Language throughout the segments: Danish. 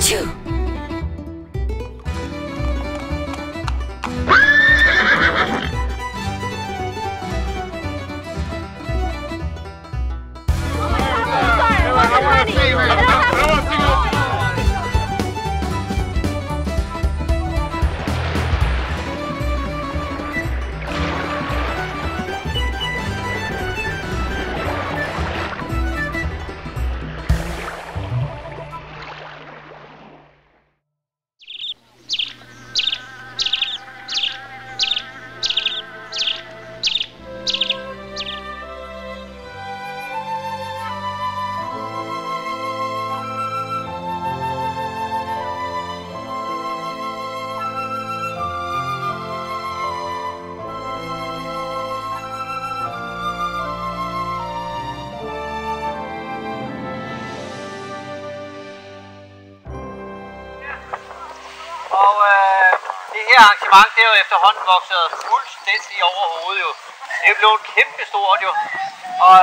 Achoo! Og det her arrangement, det er jo efterhånden vokset fuldstændig over hovedet jo. Det er blevet kæmpestort jo. Og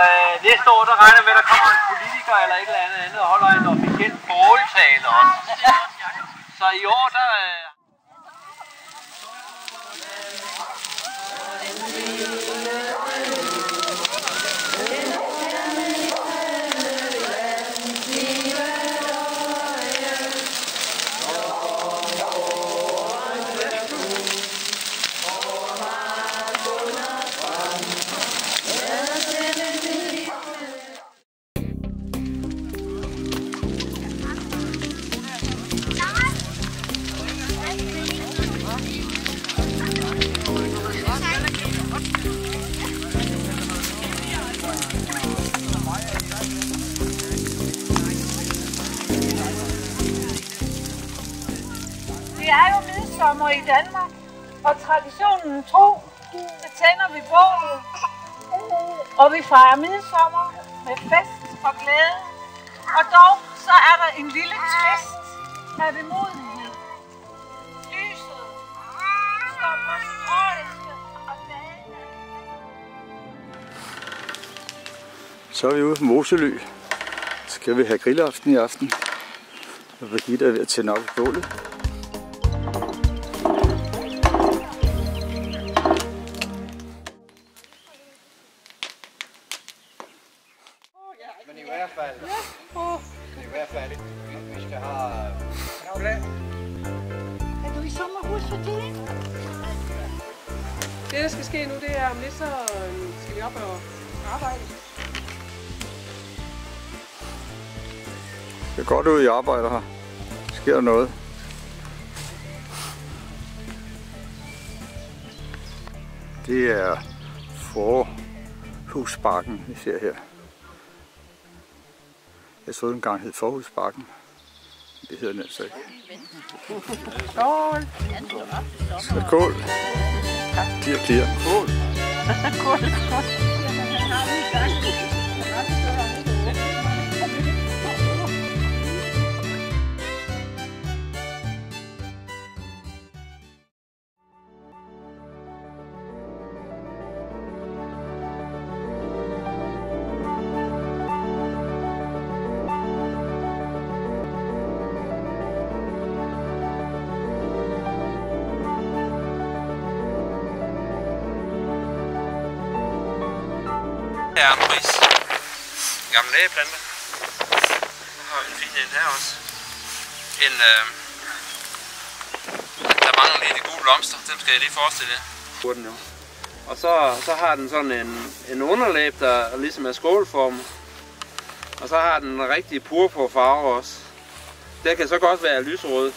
næste år, der regner med, at der kommer en politiker eller et eller andet og holder en officiel måltale også. Så i år, der... Det er jo midsommer i Danmark, og traditionen tro, det tænder vi bålet, og vi fejrer midsommer med fest og glæde. Og dog så er der en lille twist af vemodighed. Lyset står på sin højeste og badende. Så er vi ude på Moselø. Så skal vi have grillaften i aften. Og Birgitte er ved at tænde op i bålet. Men i hvert fald, vi skal have... Er du i sommerhus for tiden? Det, der skal ske nu, det er, om lidt så skal vi op og arbejde. Det er godt ud i arbejde her. Sker der noget? Det er Forhusbakken, vi ser her. Jeg troede engang hed Forhusbakken. Det hedder den altså ikke. Skål! Så skål! Klir. Skål! Skål! Det er en pris. Gamle lægeplante. Så har vi en fin en her også. Der mangler lige de gule blomster. Dem skal jeg lige forestille jer. Og så har den sådan en underlæb, der ligesom er skålformet. Og så har den en rigtig purpurfarve også. Det kan så godt være lyserød.